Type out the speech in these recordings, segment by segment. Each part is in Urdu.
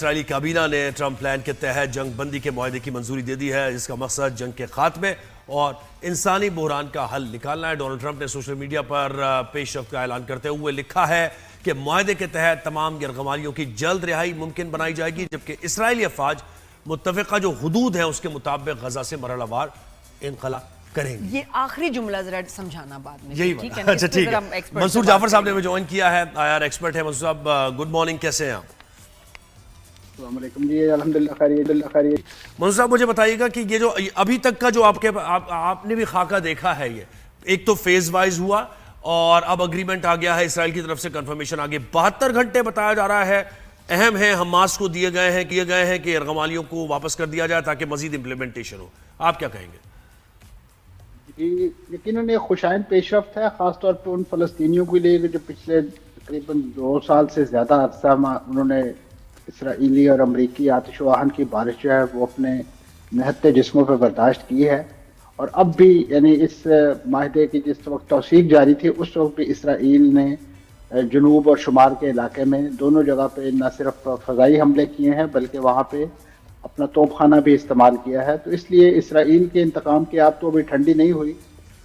اسرائیلی کابینہ نے ٹرمپ پلان کے تحت جنگ بندی کے معاہدے کی منظوری دے دی ہے، جس کا مقصد جنگ کے خاتمے اور انسانی بحران کا حل نکالنا ہے۔ ڈونلڈ ٹرمپ نے سوشل میڈیا پر پیش رفت کا اعلان کرتے ہوئے لکھا ہے کہ معاہدے کے تحت تمام یرغمالیوں کی جلد رہائی ممکن بنائی جائے گی، جبکہ اسرائیلی افواج متفقہ جو حدود ہیں اس کے مطابق غزہ سے مرحلہ وار انخلا کریں گے۔ یہ آخری جملہ ذرا سمجھانا بعد میں، یہی ٹھیک ہے؟ اچھا ٹھیک ہے۔ منصور جعفر صاحب نے ہمیں جوائن کیا ہے، آئی ایکسپرٹ ہے۔ منصور صاحب گڈ مارننگ، کیسے ہیں آپ؟ السلام علیکم جی، الحمدللہ خیریت۔ منصور صاحب مجھے بتائیے گا کہ یہ جو ابھی تک کا جو آپ نے بھی خاکہ دیکھا ہے، یہ ایک تو فیز وائز ہوا اور اب اگریمنٹ آ گیا ہے، اسرائیل کی طرف سے کنفرمیشن آگے 72 گھنٹے بتایا جا رہا ہے اہم ہے، حماس کو کیے گئے ہیں کہ یرغمالیوں کو واپس کر دیا جائے تاکہ مزید امپلیمنٹیشن ہو۔ آپ کیا کہیں گے؟ جی یقیناً یہ خوشائند پیش رفت ہے، خاص طور پہ ان فلسطینیوں کے لیے جو پچھلے تقریباً 2 سال سے زیادہ عرصہ انہوں نے اسرائیلی اور امریکی آتش و آہن کی بارش جو ہے وہ اپنے نہتے جسموں پہ برداشت کی ہے، اور اب بھی یعنی اس معاہدے کی جس وقت توثیق جاری تھی اس وقت بھی اسرائیل نے جنوب اور شمال کے علاقے میں دونوں جگہ پہ نہ صرف فضائی حملے کیے ہیں بلکہ وہاں پہ اپنا توپ خانہ بھی استعمال کیا ہے۔ تو اس لیے اسرائیل کے انتقام کی آگ تو ابھی ٹھنڈی نہیں ہوئی،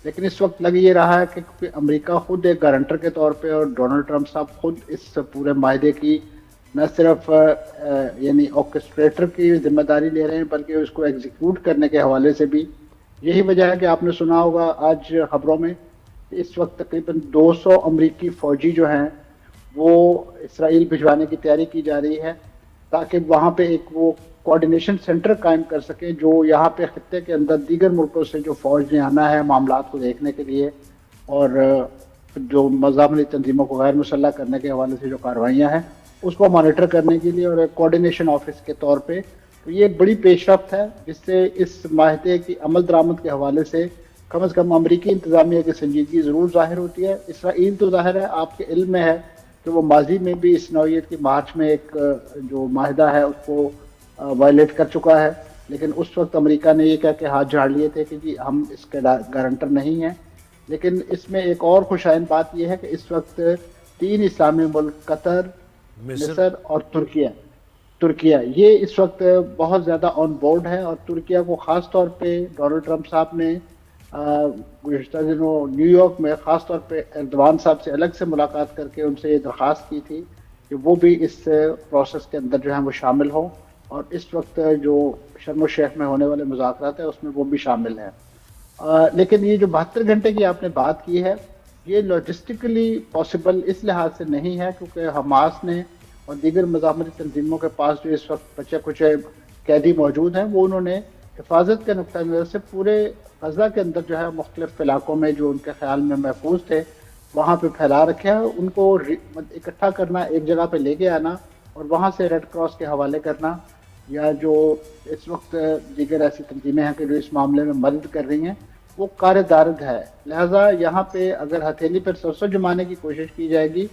لیکن اس وقت لگ یہ رہا ہے کہ امریکہ خود ایک گارنٹر کے طور پہ اور ڈونلڈ ٹرمپ صاحب خود اس پورے معاہدے کی نہ صرف یعنی آرکسٹریٹر کی ذمہ داری لے رہے ہیں بلکہ اس کو ایگزیکیوٹ کرنے کے حوالے سے بھی۔ یہی وجہ ہے کہ آپ نے سنا ہوگا آج خبروں میں اس وقت تقریباً 200 امریکی فوجی جو ہیں وہ اسرائیل بھجوانے کی تیاری کی جا رہی ہے تاکہ وہاں پہ ایک وہ کوارڈینیشن سینٹر قائم کر سکیں جو یہاں پہ خطے کے اندر دیگر ملکوں سے جو فوج نے آنا ہے معاملات کو دیکھنے کے لیے اور جو مزاحمتی تنظیموں کو غیر مسلح کرنے کے حوالے سے جو کارروائیاں ہیں اس کو مانیٹر کرنے کے لیے اور ایک کوارڈینیشن آفس کے طور پہ۔ تو یہ ایک بڑی پیش رفت ہے جس سے اس معاہدے کی عمل درآمد کے حوالے سے کم از کم امریکی انتظامیہ کی سنجیدگی ضرور ظاہر ہوتی ہے۔ اسرائیل تو ظاہر ہے آپ کے علم میں ہے کہ وہ ماضی میں بھی اس نوعیت کی مارچ میں ایک جو معاہدہ ہے اس کو وائلیٹ کر چکا ہے، لیکن اس وقت امریکہ نے یہ کہہ کے ہاتھ جھاڑ لیے تھے کہ جی ہم اس کے گارنٹر نہیں ہیں۔ لیکن اس میں ایک اور خوشائند بات یہ ہے کہ اس وقت 3 اسلامی ملک قطر، مصر اور ترکیہ یہ اس وقت بہت زیادہ آن بورڈ ہے، اور ترکیہ کو خاص طور پہ ڈونلڈ ٹرمپ صاحب نے گزشتہ دنوں نیو یارک میں خاص طور پہ ایردوان صاحب سے الگ سے ملاقات کر کے ان سے یہ درخواست کی تھی کہ وہ بھی اس پروسیس کے اندر جو ہے وہ شامل ہوں، اور اس وقت جو شرم الشیخ میں ہونے والے مذاکرات ہیں اس میں وہ بھی شامل ہیں۔ لیکن یہ جو 72 گھنٹے کی آپ نے بات کی ہے یہ لاجسٹکلی پاسبل اس لحاظ سے نہیں ہے کیونکہ حماس نے اور دیگر مزاحمتی تنظیموں کے پاس جو اس وقت بچے کچھ قیدی موجود ہیں وہ انہوں نے حفاظت کے نقطہ نظر سے پورے غزہ کے اندر جو ہے مختلف علاقوں میں جو ان کے خیال میں محفوظ تھے وہاں پہ پھیلا رکھے ہیں۔ ان کو اکٹھا کرنا، ایک جگہ پہ لے کے آنا اور وہاں سے ریڈ کراس کے حوالے کرنا، یا جو اس وقت دیگر ایسی تنظیمیں ہیں کہ جو اس معاملے میں مدد کر رہی ہیں وہ کار دارد ہے۔ لہٰذا یہاں پہ اگر ہتھیلی پر سرسوں جمانے کی کوشش کی جائے گی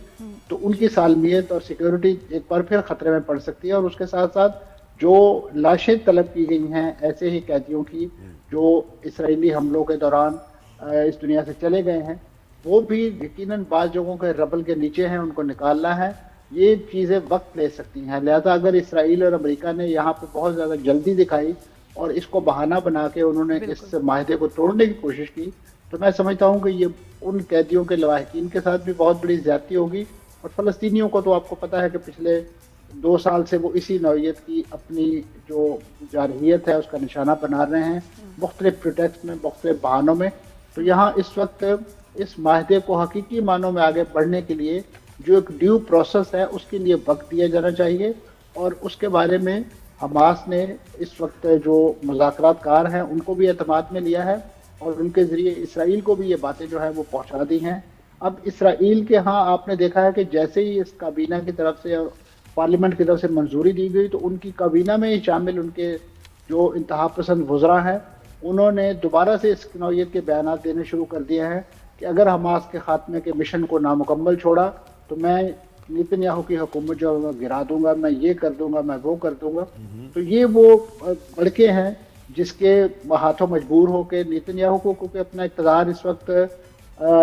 تو ان کی سالمیت اور سیکیورٹی ایک بار پھر خطرے میں پڑ سکتی ہے، اور اس کے ساتھ ساتھ جو لاشیں طلب کی گئی ہیں ایسے ہی قیدیوں کی جو اسرائیلی حملوں کے دوران اس دنیا سے چلے گئے ہیں وہ بھی یقیناً بعض جگہوں کے ربل کے نیچے ہیں، ان کو نکالنا ہے، یہ چیزیں وقت لے سکتی ہیں۔ لہذا اگر اسرائیل اور امریکہ نے یہاں پہ بہت زیادہ جلدی دکھائی اور اس کو بہانہ بنا کے انہوں نے اس معاہدے کو توڑنے کی کوشش کی تو میں سمجھتا ہوں کہ یہ ان قیدیوں کے لواحقین کے ساتھ بھی بہت بڑی زیادتی ہوگی، اور فلسطینیوں کو تو آپ کو پتہ ہے کہ پچھلے 2 سال سے وہ اسی نوعیت کی اپنی جو جارحیت ہے اس کا نشانہ بنا رہے ہیں مختلف پروٹیکٹ میں، مختلف بہانوں میں۔ تو یہاں اس وقت اس معاہدے کو حقیقی معنوں میں آگے بڑھنے کے لیے جو ایک ڈیو پروسیس ہے اس کے لیے وقت دیا جانا چاہیے، اور اس کے بارے میں حماس نے اس وقت جو مذاکرات کار ہیں ان کو بھی اعتماد میں لیا ہے اور ان کے ذریعے اسرائیل کو بھی یہ باتیں جو ہے وہ پہنچا دی ہیں۔ اب اسرائیل کے ہاں آپ نے دیکھا ہے کہ جیسے ہی اس کابینہ کی طرف سے اور پارلیمنٹ کی طرف سے منظوری دی گئی تو ان کی کابینہ میں ہی شامل ان کے جو انتہا پسند وزراء ہیں انہوں نے دوبارہ سے اس نوعیت کے بیانات دینے شروع کر دیے ہیں کہ اگر حماس کے خاتمے کے مشن کو نامکمل چھوڑا تو میں نیتن یاہو کی حکومت جو میں گرا دوں گا، میں یہ کر دوں گا، میں وہ کر دوں گا۔ تو یہ وہ لڑکے ہیں جس کے ہاتھوں مجبور ہو کے نیتن یاہو کو، کیونکہ اپنا اقتدار اس وقت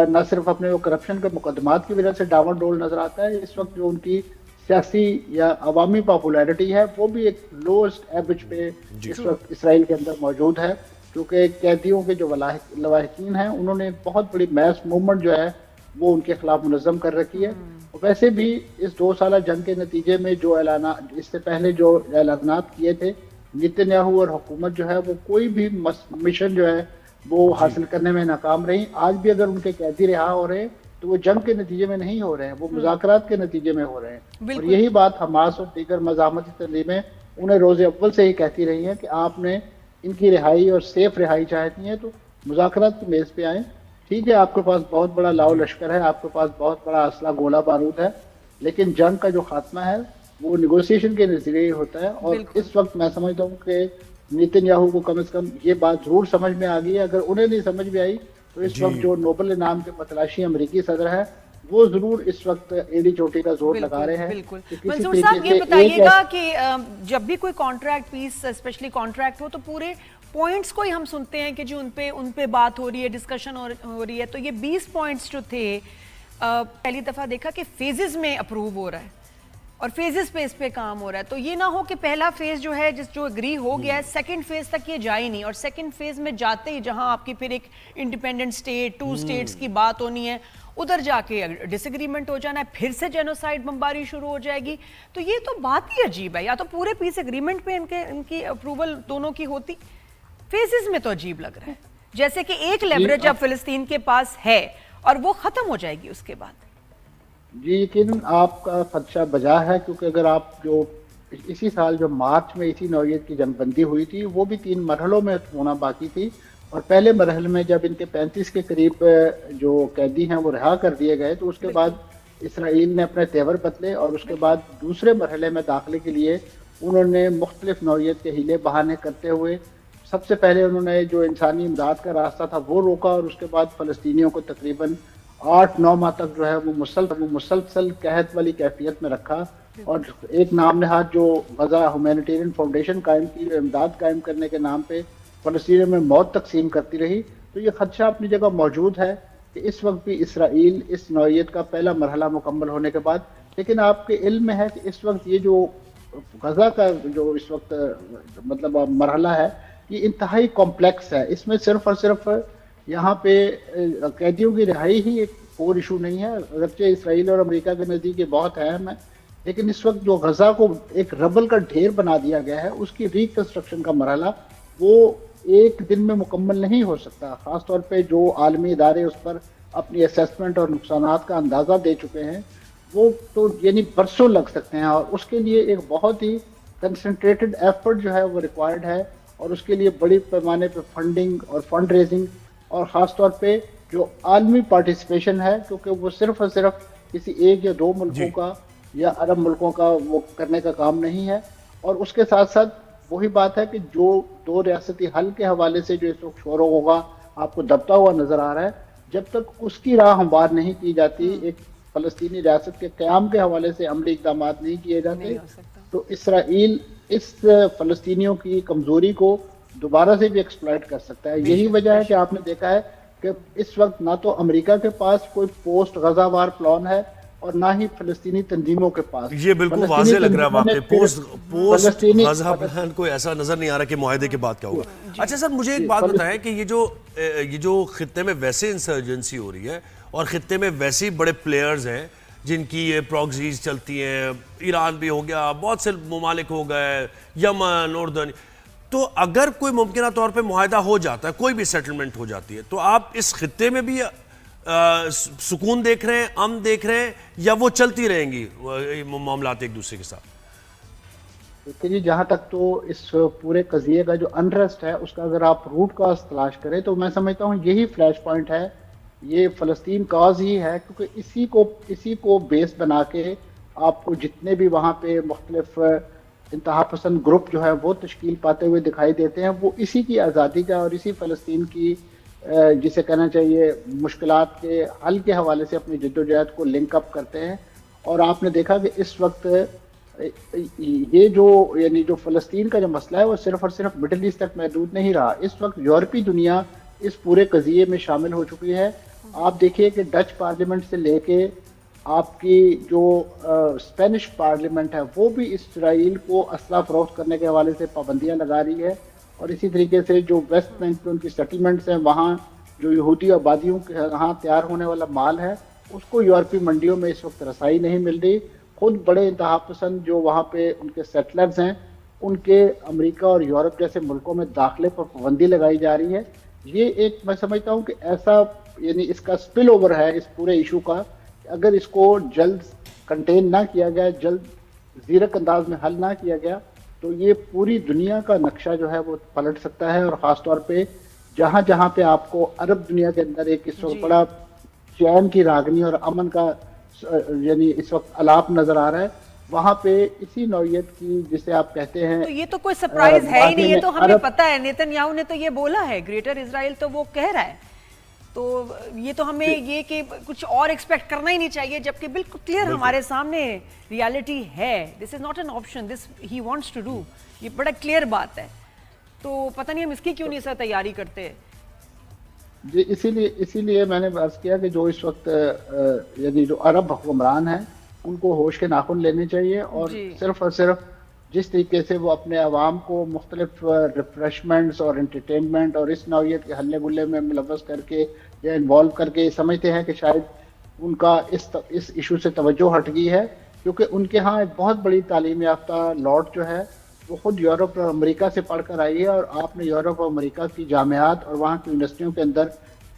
نہ صرف اپنے وہ کرپشن کے مقدمات کی وجہ سے ڈاواں ڈول نظر آتا ہے، اس وقت جو ان کی سیاسی یا عوامی پاپولیرٹی ہے وہ بھی ایک لوسٹ ایوریج پہ اس وقت اسرائیل کے اندر موجود ہے، کیونکہ قیدیوں کے جو لواحقین ہیں انہوں نے ایک بہت بڑی میس موومنٹ جو ہے وہ ان کے خلاف منظم کر رکھی ہے. اور ویسے بھی اس 2 سالہ جنگ کے نتیجے میں جو اعلانات اس سے پہلے جو اعلانات کیے تھے نیتن یاہو اور حکومت جو ہے وہ کوئی بھی مشن جو ہے وہ حاصل کرنے میں ناکام رہی. آج بھی اگر ان کے قیدی رہا ہو رہے ہیں تو وہ جنگ کے نتیجے میں نہیں ہو رہے ہیں، وہ مذاکرات کے نتیجے میں ہو رہے ہیں. اور یہی بات حماس اور دیگر مزاحمتی تنظیمیں انہیں روز اول سے ہی کہتی رہی ہیں کہ آپ نے ان کی رہائی اور سیف رہائی چاہتی ہیں تو مذاکرات کی میز پہ آئیں. ٹھیک ہے آپ کے پاس بہت بڑا لاؤ لشکر ہے، آپ کے پاس بہت بڑا اسلحہ گولہ بارود ہے، لیکن جنگ کا جو خاتمہ ہے وہ نیگوسیشن کے نتیجے ہوتا ہے. اور اس وقت میں سمجھتا ہوں کہ نیتن یاہو کو کم از کم یہ بات ضرور سمجھ میں آ گئی ہے. اگر انہیں نہیں سمجھ میں آئی تو اس وقت جو نوبل انعام کے متلاشی امریکی صدر ہے وہ ضرور اس وقت ایڑی چوٹی کا زور لگا رہے ہیں. بالکل منظور صاحب یہ بتائیے گا کہ جب بھی کوئی کانٹریکٹ پیس اسپیشلی کانٹریکٹ ہو تو پورے پوائنٹس کو ہی ہم سنتے ہیں کہ جو ان پہ بات ہو رہی ہے، ڈسکشن ہو رہی ہے، تو یہ 20 پوائنٹس جو تھے پہلی دفعہ دیکھا کہ فیزز میں اپروو ہو رہا ہے اور فیزز پہ اس پہ کام ہو رہا ہے. تو یہ نہ ہو کہ پہلا فیز جو ہے جو اگری ہو گیا ہے سیکنڈ فیز تک یہ جائے نہیں، اور سیکنڈ فیز میں جاتے ہی جہاں آپ کی پھر ایک انڈیپینڈنٹ اسٹیٹ 2 اسٹیٹس کی بات ہونی ہے ادھر جا کے ڈس ایگریمنٹ ہو جانا ہے، پھر سے جینوسائیڈ بمباری شروع ہو جائے گی. تو یہ تو بات ہی عجیب ہے. یا تو پورے پیس ایگریمنٹ پہ ان کی اپروول دونوں کی ہوتی، فیزز میں تو عجیب لگ رہا ہے جیسے کہ ایک لیوریج اب فلسطین کے پاس ہے اور وہ ختم ہو جائے گی اس کے بعد. جی یقیناً آپ کا خدشہ بجا ہے، کیونکہ اگر آپ جو اسی سال جو مارچ میں اسی نوعیت کی جنگ بندی ہوئی تھی وہ بھی 3 مرحلوں میں ہونا باقی تھی، اور پہلے مرحلے میں جب ان کے 35 کے قریب جو قیدی ہیں وہ رہا کر دیے گئے تو اس کے بعد اسرائیل نے اپنے تیور بدلے، اور اس کے بعد دوسرے مرحلے میں داخلے کے لیے انہوں نے مختلف نوعیت کے ہیلے بہانے کرتے ہوئے سب سے پہلے انہوں نے جو انسانی امداد کا راستہ تھا وہ روکا، اور اس کے بعد فلسطینیوں کو تقریباً 8-9 ماہ تک جو ہے وہ مسلسل قحط والی کیفیت میں رکھا. اور ایک نام نہاد جو غزہ ہیومینیٹیرین فاؤنڈیشن قائم کی، امداد قائم کرنے کے نام پہ فلسطینیوں میں موت تقسیم کرتی رہی. تو یہ خدشہ اپنی جگہ موجود ہے کہ اس وقت بھی اسرائیل اس نوعیت کا پہلا مرحلہ مکمل ہونے کے بعد، لیکن آپ کے علم میں ہے کہ اس وقت یہ جو غزہ کا جو اس وقت مطلب مرحلہ ہے یہ انتہائی کمپلیکس ہے. اس میں صرف اور صرف یہاں پہ قیدیوں کی رہائی ہی ایک اور ایشو نہیں ہے، اگرچہ اسرائیل اور امریکہ کے نزدیک یہ بہت اہم ہے، لیکن اس وقت جو غزہ کو ایک ربل کا ڈھیر بنا دیا گیا ہے اس کی ریکنسٹرکشن کا مرحلہ وہ ایک دن میں مکمل نہیں ہو سکتا. خاص طور پہ جو عالمی ادارے اس پر اپنی اسیسمنٹ اور نقصانات کا اندازہ دے چکے ہیں وہ تو یعنی برسوں لگ سکتے ہیں، اور اس کے لیے ایک بہت ہی کنسنٹریٹڈ ایفرٹ جو ہے وہ ریکوائرڈ ہے، اور اس کے لیے بڑی پیمانے پہ فنڈنگ اور فنڈ ریزنگ اور خاص طور پہ جو عالمی پارٹیسپیشن ہے، کیونکہ وہ صرف اور صرف کسی 1 یا 2 ملکوں کا یا عرب ملکوں کا وہ کرنے کا کام نہیں ہے. اور اس کے ساتھ ساتھ وہی بات ہے کہ جو 2 ریاستی حل کے حوالے سے جو اس وقت شور و غوغا آپ کو دبتا ہوا نظر آ رہا ہے، جب تک اس کی راہ ہموار نہیں کی جاتی، ایک فلسطینی ریاست کے قیام کے حوالے سے عملی اقدامات نہیں کیے جاتے، تو اسرائیل اس فلسطینیوں کی کمزوری کو دوبارہ سے بھی ایکسپلائٹ کر سکتا ہے. یہی وجہ ہے کہ آپ نے دیکھا ہے کہ اس وقت نہ تو امریکہ کے پاس کوئی پوسٹ غزہ وار پلان ہے اور نہ ہی فلسطینی تنظیموں کے پاس. یہ بالکل واضح لگ رہا ہے واقعی پوسٹ غزہ پلان کوئی ایسا نظر نہیں آ رہا کہ معاہدے کے بعد کیا ہوگا. اچھا سر مجھے ایک بات بتائیں کہ یہ جو خطے میں ویسے انسرجنسی ہو رہی ہے اور خطے میں ویسے ہی بڑے پلیئرز ہیں جن کی یہ پروکسیز چلتی ہیں، ایران بھی ہو گیا، بہت سے ممالک ہو گئے، یمن، اردن، تو اگر کوئی ممکنہ طور پہ معاہدہ ہو جاتا ہے، کوئی بھی سیٹلمنٹ ہو جاتی ہے، تو آپ اس خطے میں بھی سکون دیکھ رہے ہیں، امن دیکھ رہے ہیں، یا وہ چلتی رہیں گی معاملات ایک دوسرے کے ساتھ؟ جی جہاں تک تو اس پورے قضیے کا جو انریسٹ ہے اس کا اگر آپ روٹ کاز تلاش کریں تو میں سمجھتا ہوں یہی فلیش پوائنٹ ہے، یہ فلسطین کاز ہی ہے، کیونکہ اسی کو بیس بنا کے آپ کو جتنے بھی وہاں پہ مختلف انتہا پسند گروپ جو ہے وہ تشکیل پاتے ہوئے دکھائی دیتے ہیں، وہ اسی کی آزادی کا اور اسی فلسطین کی جسے کہنا چاہیے مشکلات کے حل کے حوالے سے اپنی جدوجہد کو لنک اپ کرتے ہیں. اور آپ نے دیکھا کہ اس وقت یہ جو فلسطین کا جو مسئلہ ہے وہ صرف اور صرف مڈل ایسٹ تک محدود نہیں رہا، اس وقت یورپی دنیا اس پورے قضیے میں شامل ہو چکی ہے. آپ دیکھیے کہ ڈچ پارلیمنٹ سے لے کے آپ کی جو اسپینش پارلیمنٹ ہے وہ بھی اسرائیل کو اسلحہ فروخت کرنے کے حوالے سے پابندیاں لگا رہی ہے، اور اسی طریقے سے جو ویسٹ بینک میں ان کی سیٹلمنٹس ہیں وہاں جو یہودی آبادیوں کے ہاں تیار ہونے والا مال ہے اس کو یورپی منڈیوں میں اس وقت رسائی نہیں مل رہی. خود بڑے انتہا پسند جو وہاں پہ ان کے سیٹلرز ہیں ان کے امریکہ اور یورپ جیسے ملکوں میں داخلے پر پابندی لگائی جا رہی ہے. یہ ایک میں سمجھتا ہوں کہ ایسا یعنی اس کا سپل اوور ہے اس پورے ایشو کا، اگر اس کو جلد کنٹین نہ کیا گیا، جلد زیرک انداز میں حل نہ کیا گیا تو یہ پوری دنیا کا نقشہ جو ہے وہ پلٹ سکتا ہے. اور خاص طور پہ جہاں جہاں پہ آپ کو عرب دنیا کے اندر ایک اس وقت بڑا چین کی راگنی اور امن کا یعنی اس وقت الاپ نظر آ رہا ہے، وہاں پہ اسی نوعیت کی جسے آپ کہتے ہیں تو یہ تو کوئی سرپرائز ہے ہی نہیں، یہ تو ہمیں پتہ ہے. نیتن یاہو نے تو یہ بولا ہے، گریٹر اسرائیل تو وہ کہہ رہا ہے، تو یہ تو ہمیں یہ کہ کچھ اور ایکسپیکٹ کرنا ہی نہیں چاہیے، جبکہ بالکل کلیئر ہمارے سامنے ریالٹی ہے. This is not an option, this he wants to do. یہ بڑا کلیئر بات ہے، تو پتہ نہیں ہم اس کی کیوں نہیں سر تیاری کرتے. جی اسی لیے میں نے عرض کیا کہ جو اس وقت یعنی جو عرب حکمران ہیں ان کو ہوش کے ناخن لینے چاہیے، اور صرف اور صرف جس طریقے سے وہ اپنے عوام کو مختلف ریفریشمنٹس اور انٹرٹینمنٹ اور اس نوعیت کے ہلے گلے میں ملوث کر کے یا انوالو کر کے سمجھتے ہیں کہ شاید ان کا اس ایشو سے توجہ ہٹ گئی ہے، کیونکہ ان کے ہاں ایک بہت بڑی تعلیم یافتہ لارڈ جو ہے وہ خود یورپ اور امریکہ سے پڑھ کر آئی ہے، اور آپ نے یورپ اور امریکہ کی جامعات اور وہاں کی یونیورسٹیوں کے اندر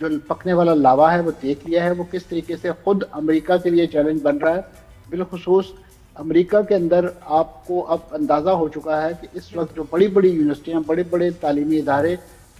جو پکنے والا لاوا ہے وہ دیکھ لیا ہے، وہ کس طریقے سے خود امریکہ کے لیے چیلنج بن رہا ہے. بالخصوص امریکہ کے اندر آپ کو اب اندازہ ہو چکا ہے کہ اس وقت جو بڑی بڑی یونیورسٹیاں، بڑے بڑے تعلیمی ادارے،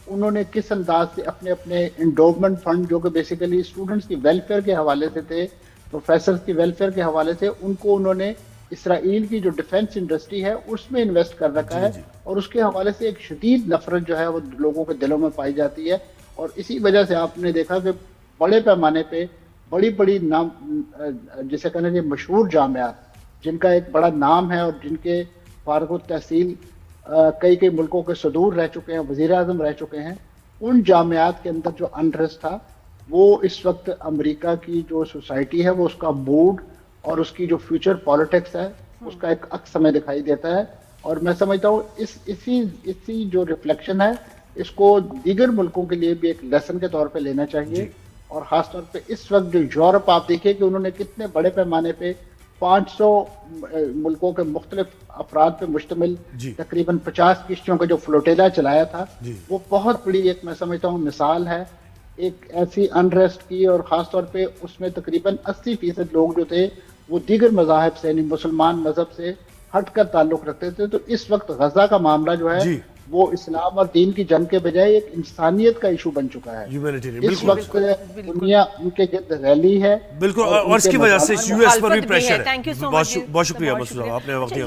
انہوں نے کس انداز سے اپنے اپنے انڈومنٹ فنڈ جو کہ بیسیکلی اسٹوڈنٹس کی ویلفیئر کے حوالے سے تھے، پروفیسرز کی ویلفیئر کے حوالے سے، ان کو انہوں نے اسرائیل کی جو ڈیفنس انڈسٹری ہے اس میں انویسٹ کر رکھا ہے، اور اس کے حوالے سے ایک شدید نفرت جو ہے وہ لوگوں کے دلوں میں پائی جاتی ہے. اور اسی وجہ سے آپ نے دیکھا کہ بڑے پیمانے پہ بڑی بڑی نام جسے کہنا چاہیے مشہور جامعات جن کا ایک بڑا نام ہے اور جن کے فارغ التحصیل کئی ملکوں کے صدور رہ چکے ہیں، وزیر اعظم رہ چکے ہیں، ان جامعات کے اندر جو انریسٹ تھا وہ اس وقت امریکہ کی جو سوسائٹی ہے وہ اس کا موڈ اور اس کی جو فیوچر پالیٹکس ہے اس کا ایک عکس ہمیں دکھائی دیتا ہے. اور میں سمجھتا ہوں اسی جو ریفلیکشن ہے اس کو دیگر ملکوں کے لیے بھی ایک لیسن کے طور پہ لینا چاہیے. اور خاص طور پہ اس وقت جو یورپ آپ دیکھیں کہ انہوں نے کتنے بڑے پیمانے پہ 500 ملکوں کے مختلف افراد پہ مشتمل تقریباً 50 کشتیوں کا جو فلوٹیلا چلایا تھا، وہ بہت بڑی ایک میں سمجھتا ہوں مثال ہے ایک ایسی انریسٹ کی. اور خاص طور پہ اس میں تقریباً 80% لوگ جو تھے وہ دیگر مذاہب سے یعنی مسلمان مذہب سے ہٹ کر تعلق رکھتے تھے. تو اس وقت غزہ کا معاملہ جو ہے وہ اسلام اور دین کی جنگ کے بجائے ایک انسانیت کا ایشو بن چکا ہے. اس وقت دنیا ان کے گرد ریلی ہے، بالکل، اور اس کی وجہ سے یو ایس پر بھی پریشر ہے. بہت شکریہ مسعود صاحب، آپ نے وقت دیا.